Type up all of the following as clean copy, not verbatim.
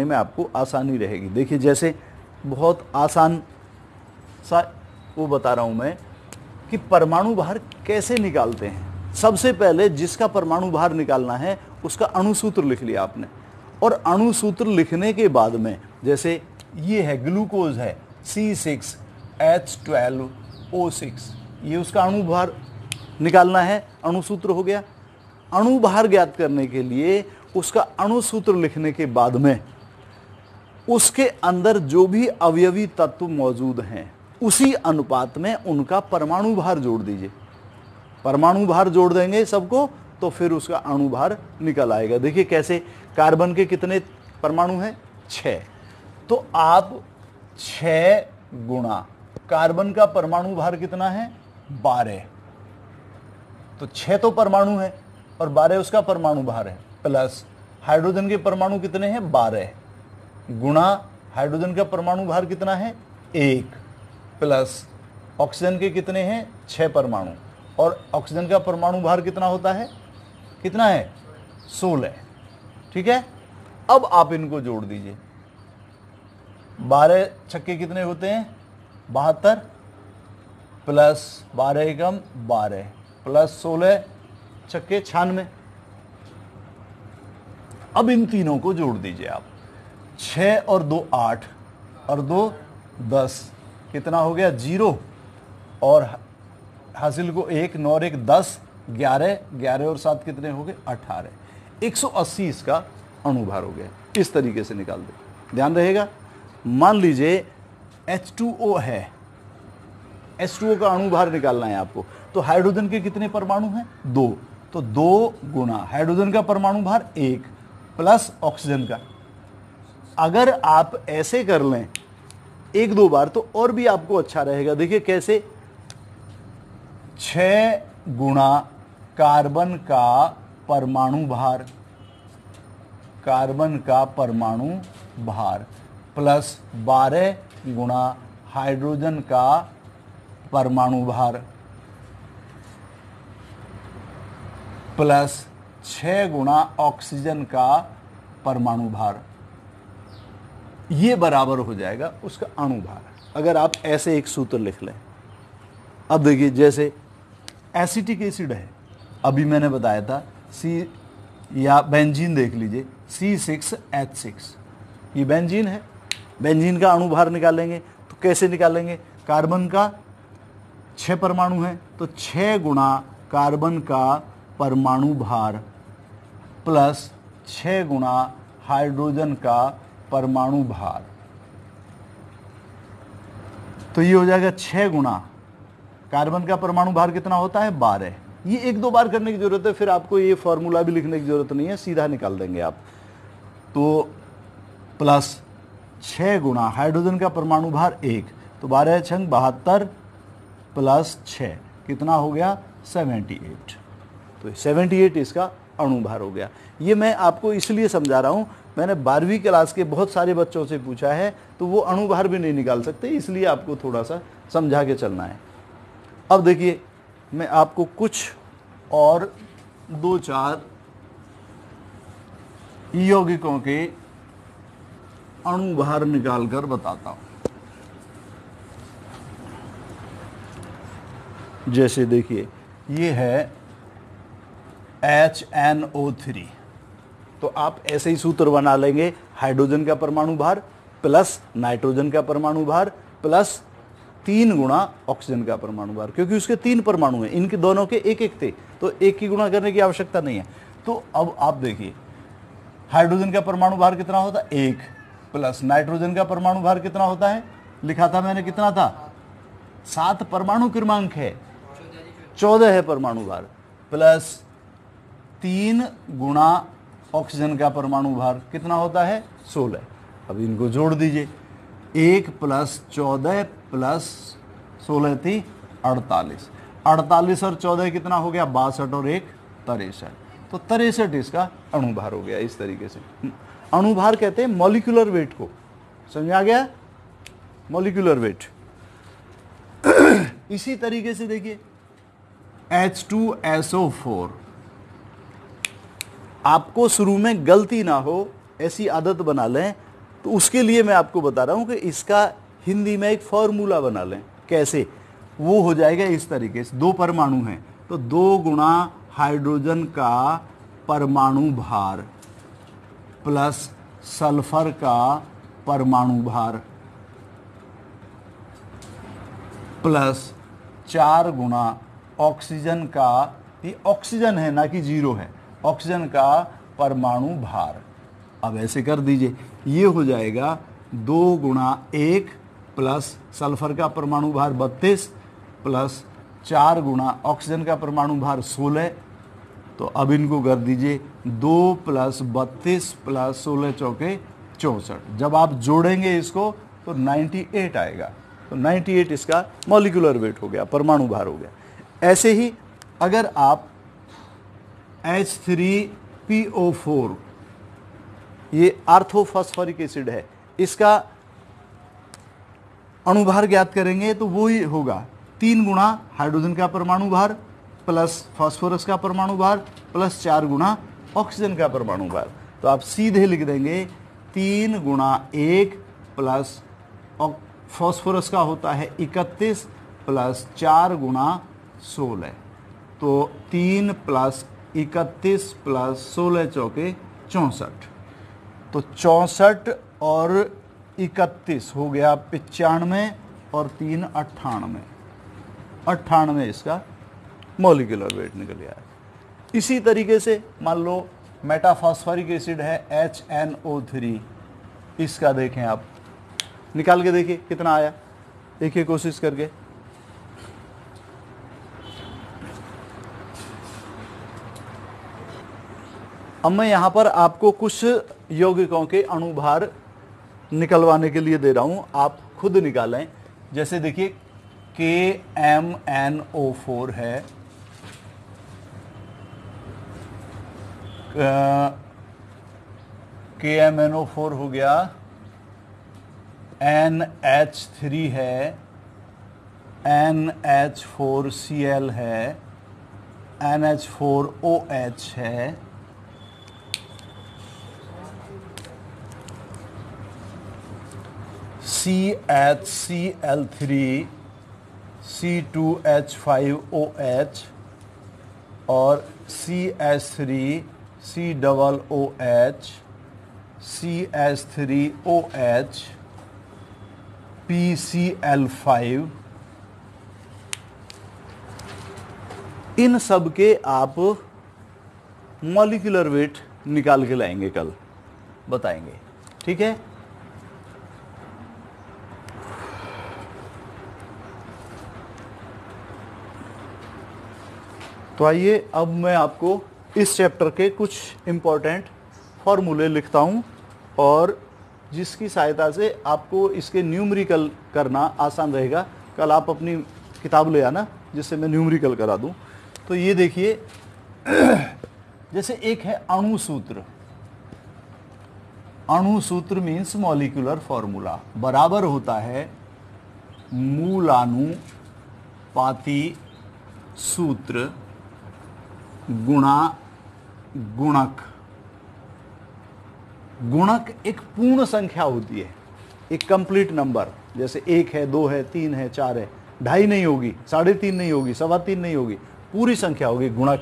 में आपको आसानी रहेगी। देखिए जैसे बहुत आसान सा वो बता रहा हूं मैं कि परमाणु भार कैसे निकालते हैं। सबसे पहले जिसका परमाणु भार निकालना है उसका अणुसूत्र लिख लिया आपने, और अणुसूत्र लिखने के बाद में जैसे ये है ग्लूकोज है C6H12O6, ये उसका अणु भार निकालना है, अणुसूत्र हो गया। अणु भार ज्ञात करने के लिए उसका अणुसूत्र लिखने के बाद में उसके अंदर जो भी अवयवी तत्व मौजूद हैं उसी अनुपात में उनका परमाणु भार जोड़ दीजिए। परमाणु भार जोड़ देंगे सबको तो फिर उसका अणु भार निकल आएगा। देखिए कैसे, कार्बन के कितने परमाणु हैं? 6। तो आप 6 गुणा कार्बन का परमाणु भार कितना है? 12। तो 6 तो परमाणु है और 12 उसका परमाणु भार है, प्लस हाइड्रोजन के परमाणु कितने हैं? 12 गुणा हाइड्रोजन का परमाणु भार कितना है? 1, प्लस ऑक्सीजन के कितने हैं? 6 परमाणु, और ऑक्सीजन का परमाणु भार कितना होता है? कितना है? 16। ठीक है, अब आप इनको जोड़ दीजिए। 12 छक्के कितने होते हैं? 72, प्लस 12 एकम 12, प्लस 16 छक्के 96। अब इन तीनों को जोड़ दीजिए आप। 6 और 2 8 और 2 10, कितना हो गया? 0, और हासिल को 1, 9 और 1 10, 11, 11 और 7 कितने हो गए? 18। 180 इसका अणुभार हो गया। इस तरीके से निकाल दे, ध्यान रहेगा। मान लीजिए H2O है, H2O का अणुभार निकालना है आपको, तो हाइड्रोजन के कितने परमाणु हैं? 2। तो 2 गुणा हाइड्रोजन का परमाणु भार 1 प्लस ऑक्सीजन का। अगर आप ऐसे कर लें 1-2 बार तो और भी आपको अच्छा रहेगा। देखिए कैसे, 6 गुणा कार्बन का परमाणु भार, कार्बन का परमाणु भार, प्लस 12 गुणा हाइड्रोजन का परमाणु भार, प्लस 6 गुणा ऑक्सीजन का परमाणु भार, ये बराबर हो जाएगा उसका अणु भार। अगर आप ऐसे एक सूत्र लिख लें। अब देखिए जैसे एसिटिक एसिड है, अभी मैंने बताया था सी, या बेंजीन देख लीजिए C6H6, ये बेंजीन है। बेंजीन का अणु भार निकालेंगे तो कैसे निकालेंगे? कार्बन का 6 परमाणु है तो 6 गुणा कार्बन का परमाणु भार प्लस 6 गुणा हाइड्रोजन का परमाणु भार, तो ये हो जाएगा 6 गुणा कार्बन का परमाणु भार कितना होता है? 12। ये 1-2 बार करने की जरूरत है, फिर आपको ये फॉर्मूला भी लिखने की जरूरत नहीं है, सीधा निकाल देंगे आप। तो प्लस 6 गुणा हाइड्रोजन का परमाणु भार 1, तो 12 छंग 72 प्लस 6 कितना हो गया? 78। तो 78 इसका अणु भार हो गया। ये मैं आपको इसलिए समझा रहा हूँ, मैंने 12वीं क्लास के बहुत सारे बच्चों से पूछा है तो वो अणु भार भी नहीं निकाल सकते, इसलिए आपको थोड़ा सा समझा के चलना है। अब देखिए मैं आपको कुछ और 2-4 यौगिकों के अणु भार निकाल कर बताता हूं। जैसे देखिए ये है HNO3, तो आप ऐसे ही सूत्र बना लेंगे। हाइड्रोजन का परमाणु भार प्लस नाइट्रोजन का परमाणु भार प्लस 3 गुणा ऑक्सीजन का परमाणु भार, क्योंकि उसके 3 परमाणु हैं, इनके दोनों के 1-1 थे तो 1 की गुणा करने की आवश्यकता नहीं है। तो अब आप देखिए हाइड्रोजन का परमाणु भार कितना होता है? 1, प्लस नाइट्रोजन का परमाणु भार कितना होता है? लिखा था मैंने, कितना था? 7 परमाणु क्रमांक है, 14 है परमाणु भार, प्लस 3 गुणा ऑक्सीजन का परमाणु भार कितना होता है? 16। अब इनको जोड़ दीजिए, 1 प्लस 14 प्लस 16 थी 48, 48 और 14 कितना हो गया? 62 और 1 63, तो 63 इसका अणुभार हो गया। इस तरीके से अणुभार कहते हैं मॉलिक्यूलर वेट को, समझ आ गया? Molecular weight. इसी तरीके से देखिए H2SO4, आपको शुरू में गलती ना हो ऐसी आदत बना लें, तो उसके लिए मैं आपको बता रहा हूं कि इसका हिंदी में एक फॉर्मूला बना लें। कैसे? वो हो जाएगा इस तरीके से, 2 परमाणु हैं तो 2 गुणा हाइड्रोजन का परमाणु भार प्लस सल्फर का परमाणु भार प्लस 4 गुणा ऑक्सीजन का, ये ऑक्सीजन है ना कि जीरो है, ऑक्सीजन का परमाणु भार। अब ऐसे कर दीजिए, ये हो जाएगा 2 गुणा 1 प्लस सल्फर का परमाणु भार 32 प्लस 4 गुणा ऑक्सीजन का परमाणु भार 16। तो अब इनको कर दीजिए 2 प्लस 32 प्लस 16 चौके 64। जब आप जोड़ेंगे इसको तो 98 आएगा। तो 98 इसका मॉलिक्यूलर वेट हो गया, परमाणु भार हो गया। ऐसे ही अगर आप H3PO4, ये आर्थोफॉस्फोरिक एसिड है, इसका अणुभार ज्ञात करेंगे तो वो ही होगा 3 गुणा हाइड्रोजन का परमाणु भार प्लस फास्फोरस का परमाणु भार प्लस 4 गुणा ऑक्सीजन का परमाणु भार। तो आप सीधे लिख देंगे 3 गुणा 1 प्लस फास्फोरस का होता है 31 प्लस 4 गुणा 16। तो 3 प्लस 31 प्लस 16 चौके 64। तो 64 और 31 हो गया 95 और 3 98। 98 इसका मॉलिक्यूलर वेट निकल गया है। इसी तरीके से मान लो मेटाफॉस्फोरिक एसिड है HNO3, इसका देखें आप, निकाल के देखिए कितना आया, देखिए कोशिश करके। अब मैं यहां पर आपको कुछ यौगिकों के अणुभार निकलवाने के लिए दे रहा हूं, आप खुद निकालें। जैसे देखिए KMNO4 है, KMNO4 हो गया, NH3 है, NH4Cl है, NH4OH है, CHCl3, C2H5OH और CH3, COOH, CH3OH, PCl5। इन सब के आप मॉलिक्यूलर वेट निकाल के लाएंगे, कल बताएंगे, ठीक है। तो आइए अब मैं आपको इस चैप्टर के कुछ इम्पोर्टेंट फॉर्मूले लिखता हूं और जिसकी सहायता से आपको इसके न्यूमेरिकल करना आसान रहेगा। कल आप अपनी किताब ले आना जिससे मैं न्यूमेरिकल करा दूं। तो ये देखिए, जैसे एक है अणु सूत्र। अणु सूत्र मीन्स मॉलिक्यूलर फॉर्मूला, बराबर होता है मूलानुपाती सूत्र गुणा गुणक। गुणक एक पूर्ण संख्या होती है, एक कंप्लीट नंबर। जैसे 1 है, 2 है, 3 है, 4 है, 2.5 नहीं होगी, 3.5 नहीं होगी, 3.25 नहीं होगी, पूरी संख्या होगी गुणक।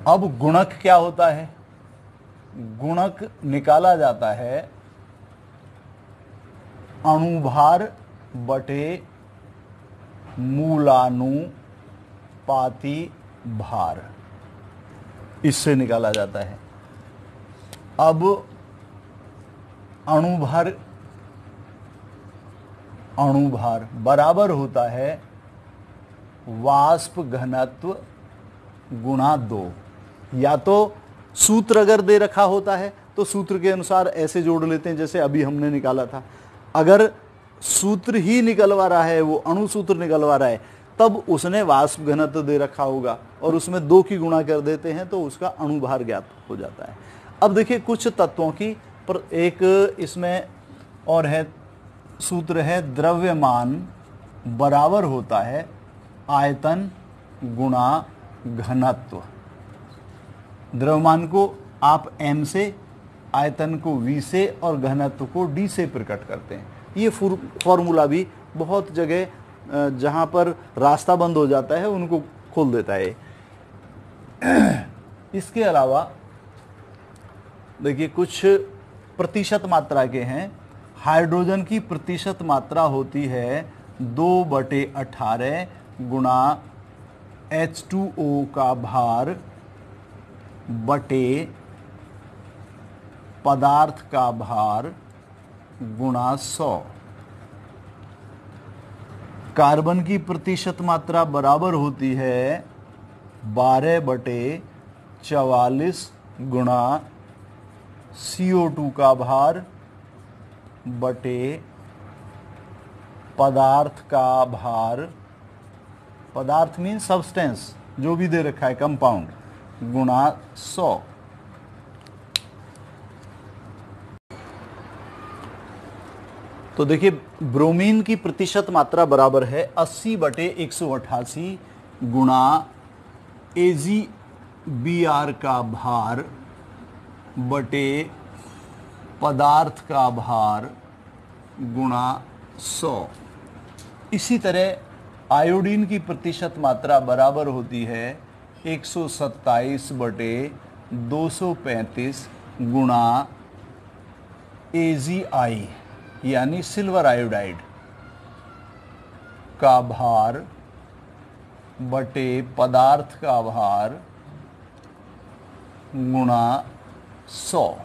अब गुणक क्या होता है? गुणक निकाला जाता है अणुभार बटे मूलानुपाती भार, इससे निकाला जाता है। अब अणुभार बराबर होता है वाष्प घनत्व गुणा 2। या तो सूत्र अगर दे रखा होता है तो सूत्र के अनुसार ऐसे जोड़ लेते हैं जैसे अभी हमने निकाला था। अगर सूत्र ही निकलवा रहा है, वो अणु सूत्र निकलवा रहा है, तब उसने वाष्प घनत्व दे रखा होगा और उसमें 2 की गुणा कर देते हैं तो उसका अणुभार ज्ञात हो जाता है। अब देखिए कुछ तत्वों की, पर एक इसमें और है सूत्र है, द्रव्यमान बराबर होता है आयतन गुणा घनत्व। द्रव्यमान को आप m से आयतन को V से और घनत्व को D से प्रकट करते हैं। ये फॉर्मूला भी बहुत जगह जहाँ पर रास्ता बंद हो जाता है उनको खोल देता है। इसके अलावा देखिए कुछ प्रतिशत मात्रा के हैं। हाइड्रोजन की प्रतिशत मात्रा होती है 2/18 गुणा H2O का भार बटे पदार्थ का भार गुणा 100। कार्बन की प्रतिशत मात्रा बराबर होती है 12/44 गुणा CO2 का भार बटे पदार्थ का भार, पदार्थ मीन सब्सटेंस जो भी दे रखा है कंपाउंड, गुणा 100। तो देखिए ब्रोमीन की प्रतिशत मात्रा बराबर है 80/188 गुणा AgBr का भार बटे पदार्थ का भार गुणा 100। इसी तरह आयोडीन की प्रतिशत मात्रा बराबर होती है 127/235 गुणा AgI यानी सिल्वर आयोडाइड का भार बटे पदार्थ का भार गुणा 100।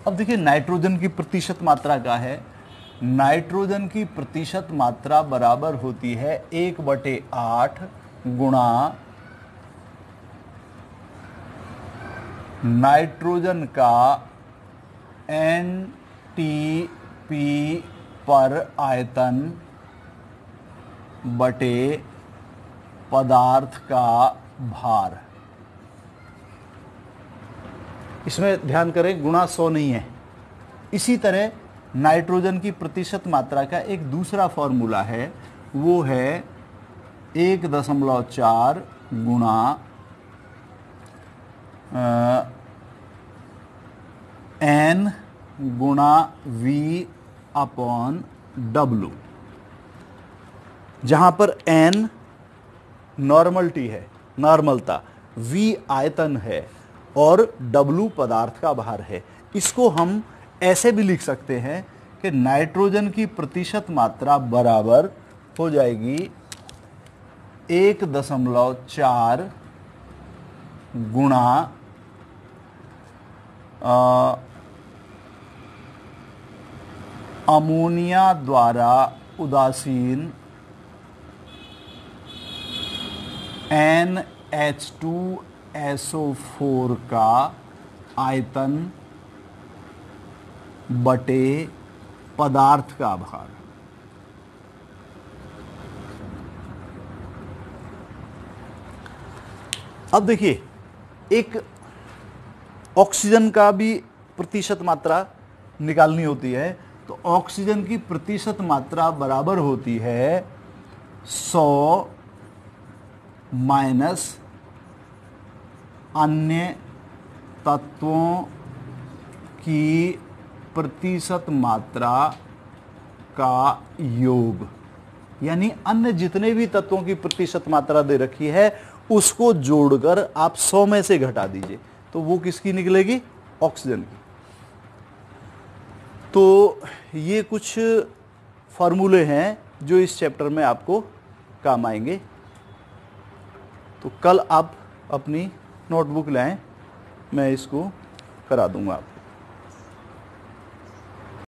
अब देखिए नाइट्रोजन की प्रतिशत मात्रा क्या है। नाइट्रोजन की प्रतिशत मात्रा बराबर होती है 1/8 गुणा नाइट्रोजन का NTP पर आयतन बटे पदार्थ का भार। इसमें ध्यान करें गुणा 100 नहीं है। इसी तरह नाइट्रोजन की प्रतिशत मात्रा का एक दूसरा फॉर्मूला है, वो है 1.4 गुणा N गुणा V/W, जहां पर N नॉर्मलिटी है, नॉर्मलता, V आयतन है और W पदार्थ का भार है। इसको हम ऐसे भी लिख सकते हैं कि नाइट्रोजन की प्रतिशत मात्रा बराबर हो जाएगी 1.4 गुणा अमोनिया द्वारा उदासीन NH2SO4 का आयतन बटे पदार्थ का भार। अब देखिए एक ऑक्सीजन का भी प्रतिशत मात्रा निकालनी होती है, तो ऑक्सीजन की प्रतिशत मात्रा बराबर होती है 100 माइनस अन्य तत्वों की प्रतिशत मात्रा का योग, यानी अन्य जितने भी तत्वों की प्रतिशत मात्रा दे रखी है उसको जोड़कर आप 100 में से घटा दीजिए, तो वो किसकी निकलेगी? ऑक्सीजन की। तो ये कुछ फार्मूले हैं जो इस चैप्टर में आपको काम आएंगे। तो कल आप अपनी नोटबुक लाएं, मैं इसको करा दूंगा आपको।